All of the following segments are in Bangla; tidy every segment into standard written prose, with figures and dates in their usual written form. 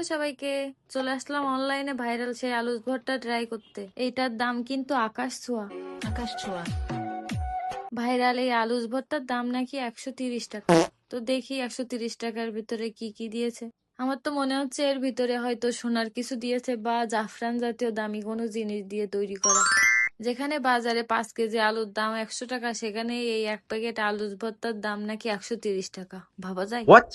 হ্যালো সবাইকে, চলে আসলাম অনলাইনে ভাইরাল সেই আলুর ভর্তা ট্রাই করতে। এইটার দাম কিন্তু আকাশ ছোঁয়া। আকাশ ছোঁয়া। ভাইরাল এই আলুর ভর্তার দাম নাকি 130 টাকা। তো দেখি 130 টাকার ভিতরে কি কি দিয়েছে। আমার তো মনে হচ্ছে এর ভিতরে হয়তো সোনার কিছু দিয়েছে বা জাফরান জাতীয় দামি কোনো জিনিস দিয়ে তৈরি করা। যেখানে বাজারে 5 কেজি আলুর দাম 100 টাকা, সেখানে এই এক প্যাকেট আলুর ভর্তার দাম নাকি 130 টাকা। ভাবা যায়? What?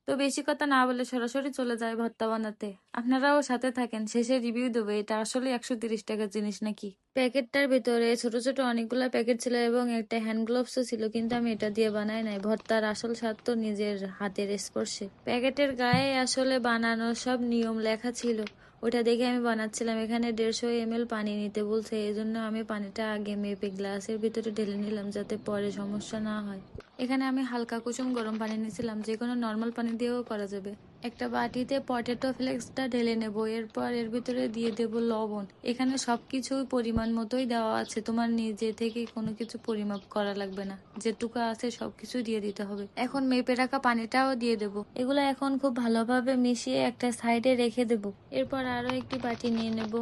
তো বেশি কথা না বলে সরাসরি চলে যায় ভর্তা বানাতে। আপনারাও সাথে থাকেন, শেষে রিভিউ দেবো এটা আসলে 130 টাকার জিনিস নাকি। প্যাকেটটার ভিতরে ছোট ছোট অনেকগুলো প্যাকেট ছিল এবং একটা হ্যান্ড গ্লোভসও ছিল, কিন্তু আমি এটা দিয়ে বানাই নাই। ভর্তার আসল স্বাদ তো নিজের হাতের স্পর্শে। প্যাকেটের গায়ে আসলে বানানোর সব নিয়ম লেখা ছিল, ওটা দেখে আমি বানাচ্ছিলাম। এখানে 150 ml পানি নিতে বলছে, এই জন্য আমি পানিটা আগে মেপে গ্লাসের ভিতরে ঢেলে নিলাম যাতে পরে সমস্যা না হয়। এখানে আমি হালকা কুসুম গরম পানি নিয়েছিলাম, যে কোনো নর্মাল পানি দিয়েও করা যাবে। একটা বাটিতে পটেটো ফ্লেক্সটা ঢেলে নেব, এরপর এর ভিতরে দিয়ে দেব লবণ। এখানে সবকিছু পরিমাণ মতোই দেওয়া আছে, তোমার নিজে থেকে কোনো কিছু পরিমাপ করা লাগবে না, যেটুকু আছে সবকিছু দিয়ে দিতে হবে। এখন মেপে রাখা পানিটাও দিয়ে দেব। এগুলো এখন খুব ভালোভাবে মিশিয়ে একটা সাইডে রেখে দেব। এরপর আরো একটি বাটি নিয়ে নেব।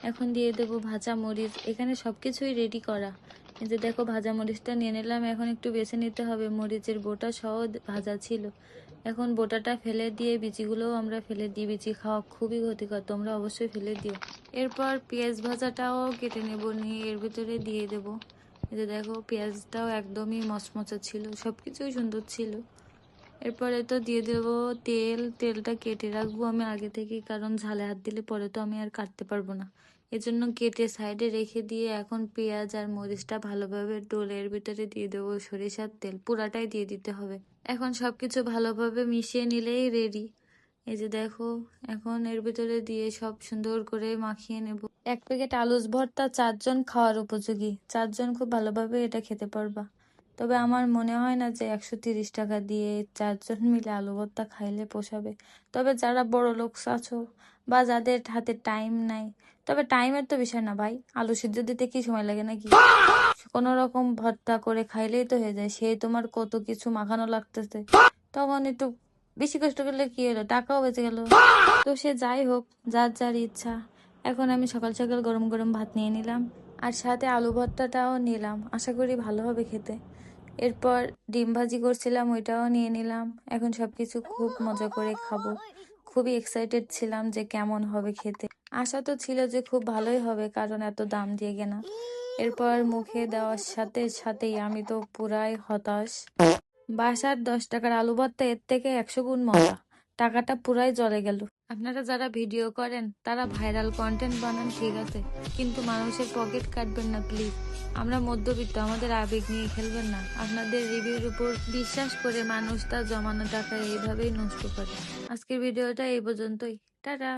এখন দিয়ে দেব ভাজা মরিচ। এখানে সবকিছুই রেডি করা। এই যে দেখো, ভাজা মরিচটা নিয়ে নিলাম। এখন একটু বেছে নিতে হবে, মরিচের বোটা সহ ভাজা ছিল। এখন বোটাটা ফেলে দিয়ে বিচিগুলোও আমরা ফেলে দিই, বিচি খাওয়া খুবই ক্ষতিকর, তোমরা অবশ্যই ফেলে দিও। এরপর পেঁয়াজ ভাজাটাও কেটে নেব, নিয়ে এর ভিতরে দিয়ে দেব। এই যে দেখো, পেঁয়াজটাও একদমই মচমচা ছিল, সবকিছুই সুন্দর ছিল। এরপরে তো দিয়ে দেবো তেল। তেলটা কেটে রাখবো আমি আগে থেকেই, কারণ ঝালে হাত দিলে পরে তো আমি আর কাটতে পারবো না। এজন্য কেটে সাইডে রেখে দিয়ে এখন পেঁয়াজ আর মরিচটা ভালোভাবে ডোলে এর ভিতরে দিয়ে দেবো সরিষার তেল, পুরাটাই দিয়ে দিতে হবে। এখন সবকিছু ভালোভাবে মিশিয়ে নিলেই রেডি। এই যে দেখো, এখন এর ভিতরে দিয়ে সব সুন্দর করে মাখিয়ে নেব। এক প্যাকেট আলুর ভর্তা 4 জন খাওয়ার উপযোগী, 4 জন খুব ভালোভাবে এটা খেতে পারবা। তবে আমার মনে হয় না যে 130 টাকা দিয়ে 4 জন মিলে আলু ভর্তা খাইলে পোষাবে। তবে যারা বড় লোক আছো বা যাদের হাতে টাইম নাই, তবে টাইমের তো বিষয় না ভাই, আলু সিদ্ধ দিতে কি সময় লাগে নাকি? কোনো রকম ভর্তা করে খাইলেই তো হয়ে যায়। সেই তোমার কত কিছু মাখানো লাগতেছে, তখন একটু বেশি কষ্ট করলে কি হলো, টাকাও বেঁচে গেল। তো সে যাই হোক, যার যার ইচ্ছা। এখন আমি সকাল সকাল গরম গরম ভাত নিয়ে নিলাম, আর সাথে আলু ভর্তাটাও নিলাম, আশা করি ভালো হবে খেতে। এরপর ডিম ভাজি করছিলাম, ওইটাও নিয়ে নিলাম। এখন সবকিছু খুব মজা করে খাবো। খুবই এক্সাইটেড ছিলাম যে কেমন হবে খেতে। আশা তো ছিল যে খুব ভালোই হবে, কারণ এত দাম দিয়ে কেনা। এরপর মুখে দেওয়ার সাথে সাথেই আমি তো পুরাই হতাশ। বাসার 10 টাকার আলু ভর্তা এর থেকে 100 গুণ মজা। টাকাটা পুরাই জলে গেল। আপনারা যারা ভিডিও করেন তারা ভাইরাল কন্টেন্ট বানান, ঠিক আছে, কিন্তু মানুষের পকেট কাটবেন না প্লিজ। আমরা মধ্যবিত্ত, আমাদের আবেগ নিয়ে খেলবেন না। আপনাদের রিভিউর উপর বিশ্বাস করে মানুষ তার জমানো টাকা এইভাবেই নষ্ট করে। আজকের ভিডিওটা এই পর্যন্তই। টাটা।